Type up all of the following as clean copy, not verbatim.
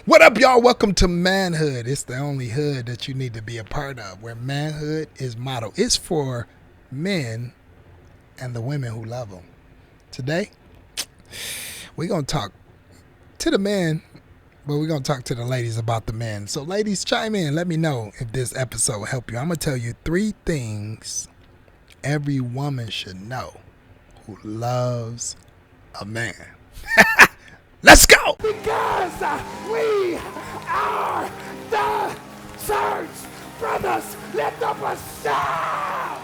What up, y'all? Welcome to Manhood. It's the only hood that you need to be a part of, where manhood is motto. It's for men and the women who love them. Today, we're going to talk to the men, but we're going to talk to the ladies about the men. So, ladies, chime in. Let me know if this episode helped you. I'm going to tell you 3 things every woman should know who loves a man. Let's go! Because we are the church, brothers, lift up a shout!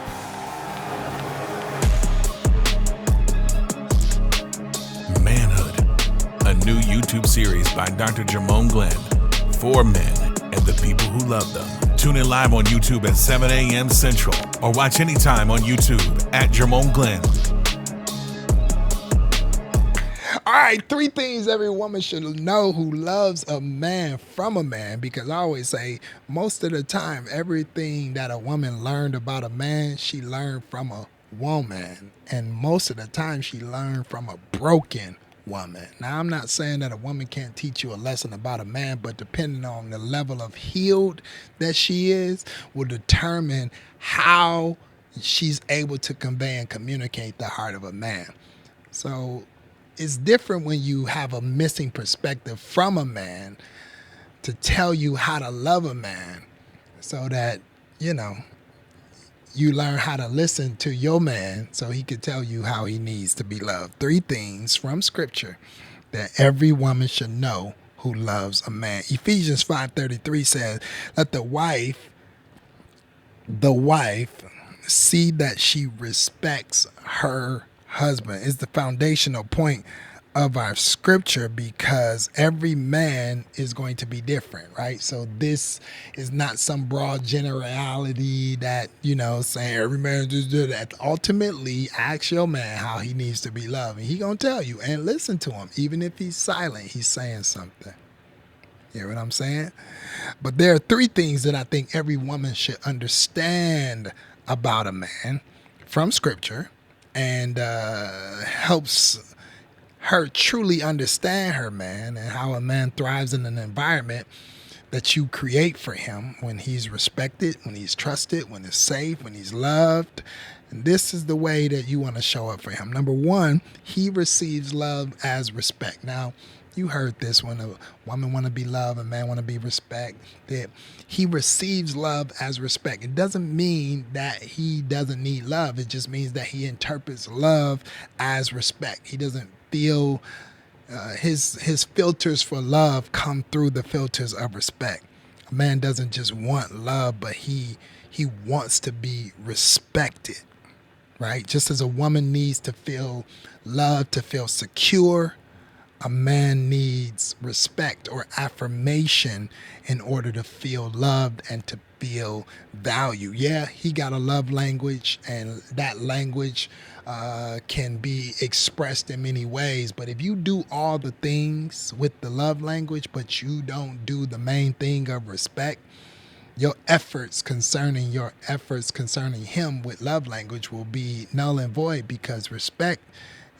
Manhood, a new YouTube series by Dr. Jermone Glenn for men and the people who love them. Tune in live on YouTube at 7 a.m. Central or watch anytime on YouTube at Jermone Glenn. All right, 3 things every woman should know who loves a man from a man, because I always say most of the time, everything that a woman learned about a man, she learned from a woman. And most of the time, she learned from a broken woman. Now, I'm not saying that a woman can't teach you a lesson about a man, but depending on the level of healed that she is, will determine how she's able to convey and communicate the heart of a man. So it's different when you have a missing perspective from a man to tell you how to love a man, so that, you learn how to listen to your man so he could tell you how he needs to be loved. 3 things from scripture that every woman should know who loves a man. Ephesians 5:33 says, let the wife see that she respects her husband. Is the foundational point of our scripture, because every man is going to be different, right? So this is not some broad generality that, saying every man just do that. Ultimately, ask your man how he needs to be loved, and he gonna tell you, and listen to him. Even if he's silent, he's saying something. You hear what I'm saying? But there are 3 things that I think every woman should understand about a man from scripture, and helps her truly understand her man and how a man thrives in an environment that you create for him, when he's respected, when he's trusted, when he's safe, when he's loved. And this is the way that you want to show up for him. Number 1, he receives love as respect. Now, you heard this: when a woman want to be loved, a man want to be respected. He receives love as respect. It doesn't mean that he doesn't need love. It just means that he interprets love as respect. He doesn't feel his filters for love come through the filters of respect. A man doesn't just want love, but he wants to be respected, right? Just as a woman needs to feel love to feel secure, a man needs respect or affirmation in order to feel loved and to feel value. Yeah, he got a love language, and that language can be expressed in many ways. But if you do all the things with the love language, but you don't do the main thing of respect, your efforts concerning him with love language will be null and void, because respect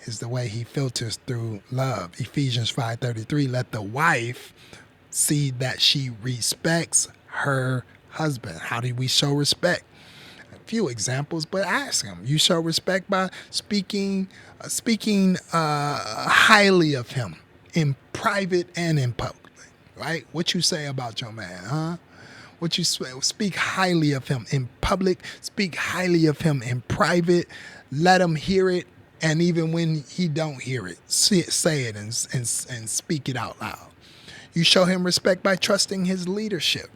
is the way he filters through love. Ephesians 5:33, let the wife see that she respects her husband. How do we show respect? A few examples, but ask him. You show respect by speaking highly of him in private and in public, right? What you say about your man, huh? What you speak highly of him in public, speak highly of him in private, let him hear it. And even when he don't hear it, say it and speak it out loud. You show him respect by trusting his leadership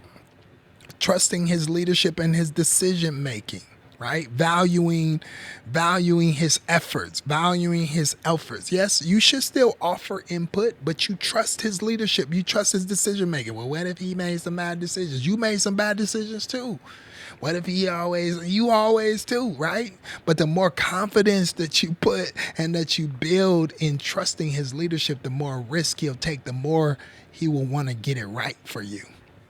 and his decision making, right? Valuing his efforts, Yes, you should still offer input, but you trust his leadership. You trust his decision making. Well, what if he made some bad decisions? You made some bad decisions too. What if you always too, right? But the more confidence that you put and that you build in trusting his leadership, the more risk he'll take, the more he will want to get it right for you,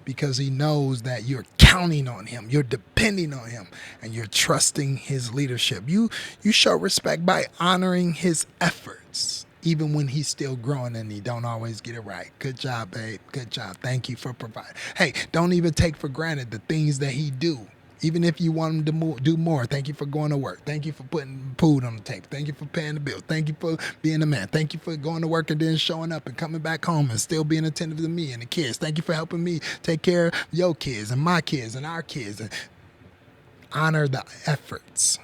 because he knows that you're counting on him, you're depending on him, and you're trusting his leadership. You show respect by honoring his efforts, even when he's still growing and he don't always get it right. Good job, babe. Good job. Thank you for providing. Hey, don't even take for granted the things that he do. Even if you want him to do more, thank you for going to work. Thank you for putting food on the table. Thank you for paying the bill. Thank you for being a man. Thank you for going to work and then showing up and coming back home and still being attentive to me and the kids. Thank you for helping me take care of your kids and my kids and our kids. And honor the efforts.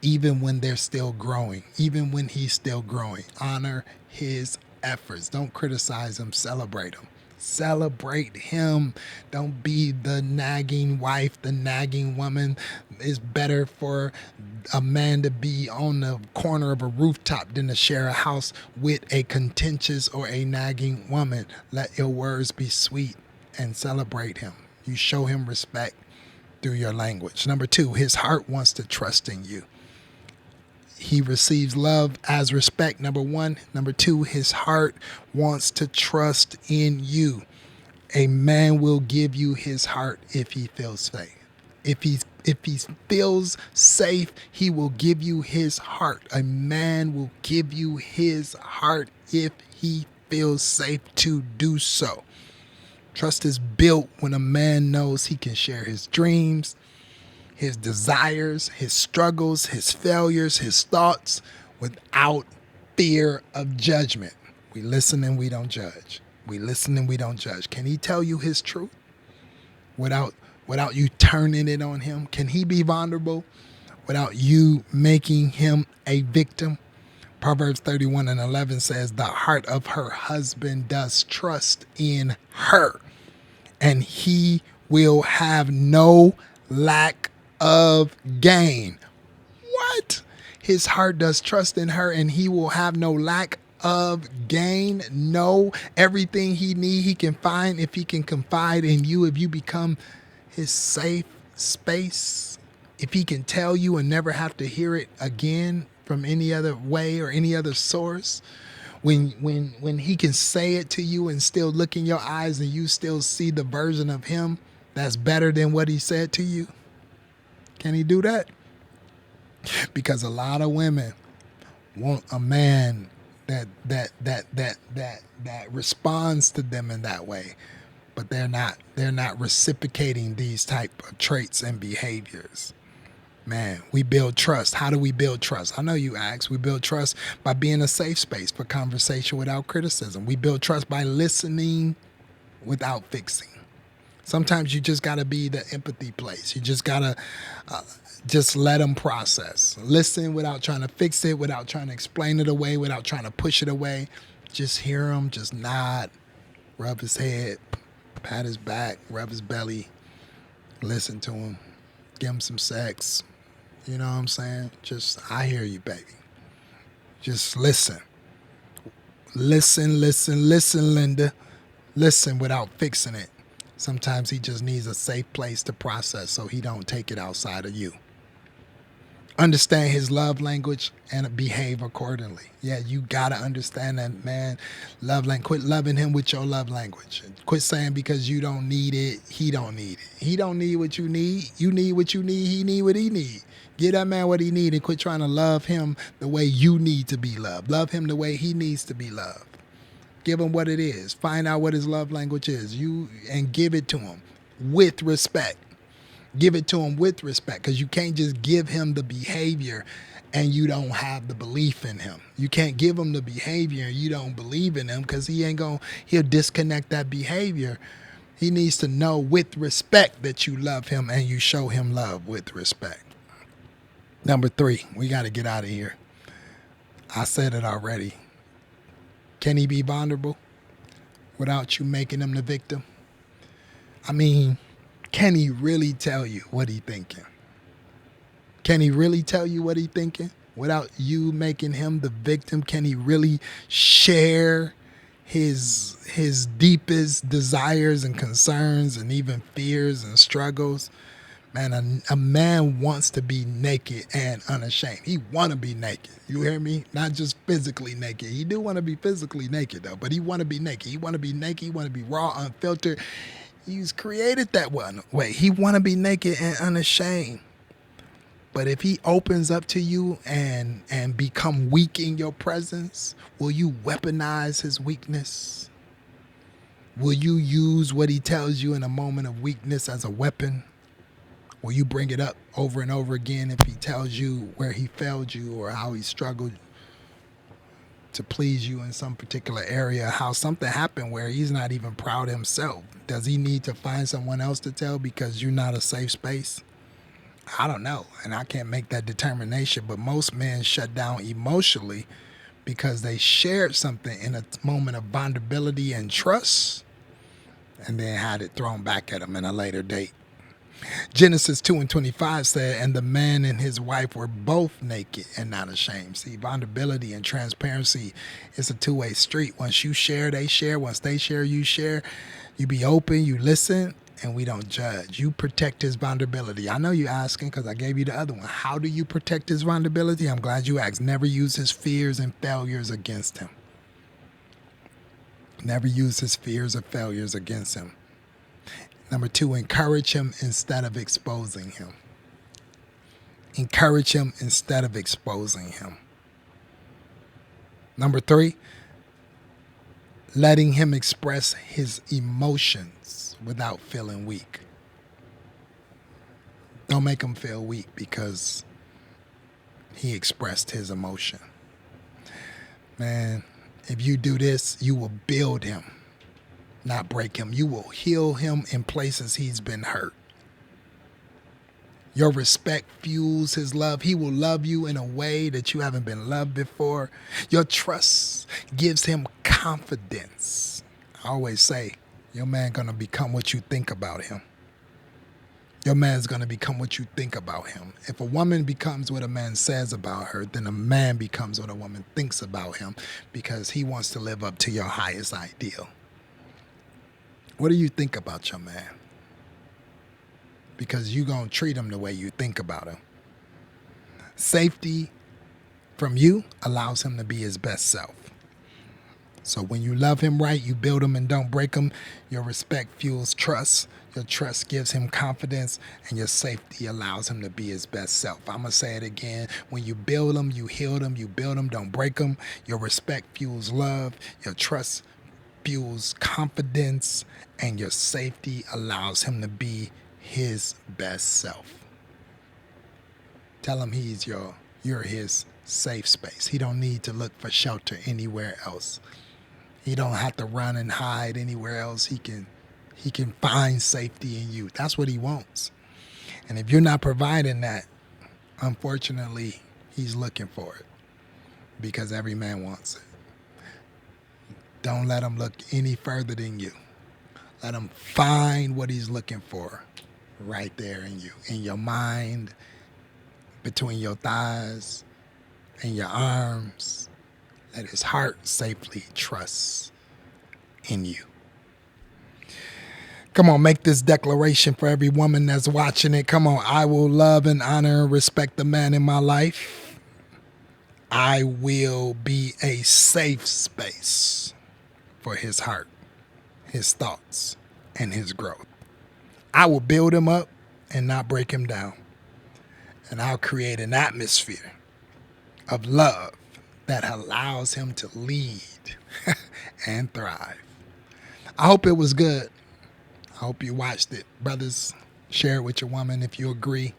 Even when they're still growing, even when he's still growing, honor his efforts. Don't criticize him, celebrate him. Celebrate him. Don't be the nagging wife, the nagging woman. It's better for a man to be on the corner of a rooftop than to share a house with a contentious or a nagging woman. Let your words be sweet and celebrate him. You show him respect through your language. Number 2, his heart wants to trust in you. He receives love as respect, number 1. Number 2, his heart wants to trust in you. A man will give you his heart if he feels safe. If he feels safe, he will give you his heart. A man will give you his heart if he feels safe to do so. Trust is built when a man knows he can share his dreams, his desires, his struggles, his failures, his thoughts without fear of judgment. We listen and we don't judge. We listen and we don't judge. Can he tell you his truth without you turning it on him? Can he be vulnerable without you making him a victim? Proverbs 31:11 says, the heart of her husband does trust in her, and he will have no lack of gain. What? His heart does trust in her, and he will have no lack of gain. No, everything he needs he can find if he can confide in you, if you become his safe space, if he can tell you and never have to hear it again from any other way or any other source. When he can say it to you and still look in your eyes and you still see the version of him that's better than what he said to you. Can he do that? Because a lot of women want a man that responds to them in that way, but they're not reciprocating these type of traits and behaviors. Man, we build trust. How do we build trust? I know you ask. We build trust by being a safe space for conversation without criticism. We build trust by listening without fixing. Sometimes you just got to be the empathy place. You just got to just let them process. Listen without trying to fix it, without trying to explain it away, without trying to push it away. Just hear him, just nod, rub his head, pat his back, rub his belly, listen to him, give him some sex. You know what I'm saying? Just, I hear you, baby. Just listen. Listen, Linda. Listen without fixing it. Sometimes he just needs a safe place to process so he don't take it outside of you. Understand his love language and behave accordingly. Yeah, you got to understand that, man. Love language. Quit loving him with your love language. Quit saying because you don't need it, he don't need it. He don't need what you need. You need what you need. He need what he need. Give that man what he need and quit trying to love him the way you need to be loved. Love him the way he needs to be loved. Give him what it is. Find out what his love language is. And give it to him with respect. Give it to him with respect, because you can't just give him the behavior and you don't have the belief in him. You can't give him the behavior and you don't believe in him, because he'll disconnect that behavior. He needs to know with respect that you love him and you show him love with respect. Number 3, we got to get out of here. I said it already. Can he be vulnerable without you making him the victim? I mean, can he really tell you what he thinking? Can he really tell you what he thinking without you making him the victim? Can he really share his deepest desires and concerns and even fears and struggles? Man, a man wants to be naked and unashamed. He want to be naked. You hear me? Not just physically naked. He do want to be physically naked, though, but he want to be naked. He want to be naked. He want to be raw, unfiltered. He's created that one way. He want to be naked and unashamed. But if he opens up to you and become weak in your presence, will you weaponize his weakness? Will you use what he tells you in a moment of weakness as a weapon? Will you bring it up over and over again if he tells you where he failed you or how he struggled to please you in some particular area, how something happened where he's not even proud himself? Does he need to find someone else to tell because you're not a safe space? I don't know, and I can't make that determination, but most men shut down emotionally because they shared something in a moment of vulnerability and trust and then had it thrown back at them in a later date. Genesis 2:25 said, and the man and his wife were both naked and not ashamed. See, vulnerability and transparency is a two-way street. Once you share, they share. Once they share, you share. You be open, you listen, and we don't judge. You protect his vulnerability. I know you're asking because I gave you the other one. How do you protect his vulnerability? I'm glad you asked. Never use his fears and failures against him. Never use his fears or failures against him. Number 2, encourage him instead of exposing him. Encourage him instead of exposing him. Number 3, letting him express his emotions without feeling weak. Don't make him feel weak because he expressed his emotion. Man, if you do this, you will build him, not break him. You will heal him in places he's been hurt. Your respect fuels his love. He will love you in a way that you haven't been loved before. Your trust gives him confidence. I always say, your man gonna become what you think about him. Your man's gonna become what you think about him. If a woman becomes what a man says about her, then a man becomes what a woman thinks about him because he wants to live up to your highest ideal. What do you think about your man? Because you're going to treat him the way you think about him. Safety from you allows him to be his best self. So when you love him right, you build him and don't break him. Your respect fuels trust. Your trust gives him confidence, and your safety allows him to be his best self. I'm going to say it again. When you build him, you heal him. You build him, don't break him. Your respect fuels love. Your trust fuels confidence, and your safety allows him to be his best self. Tell him you're his safe space. He don't need to look for shelter anywhere else. He don't have to run and hide anywhere else. He can find safety in you. That's what he wants. And if you're not providing that, unfortunately, he's looking for it because every man wants it. Don't let him look any further than you. Let him find what he's looking for right there in you, in your mind, between your thighs, in your arms. Let his heart safely trust in you. Come on, make this declaration for every woman that's watching it. Come on, I will love and honor and respect the man in my life. I will be a safe space for his heart, his thoughts, and his growth. I will build him up and not break him down. And I'll create an atmosphere of love that allows him to lead and thrive. I hope it was good. I hope you watched it. Brothers, share it with your woman if you agree.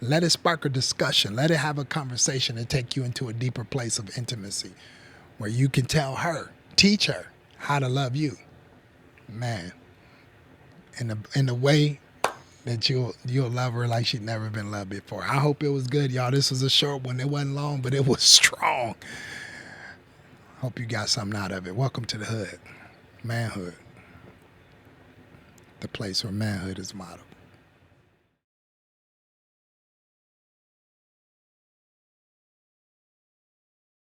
Let it spark a discussion. Let it have a conversation and take you into a deeper place of intimacy where you can tell her, teach her how to love you. Man, in the way that you'll love her like she's never been loved before. I hope it was good, y'all. This was a short one. It wasn't long, but it was strong. Hope you got something out of it. Welcome to the hood. Manhood. The place where manhood is modeled.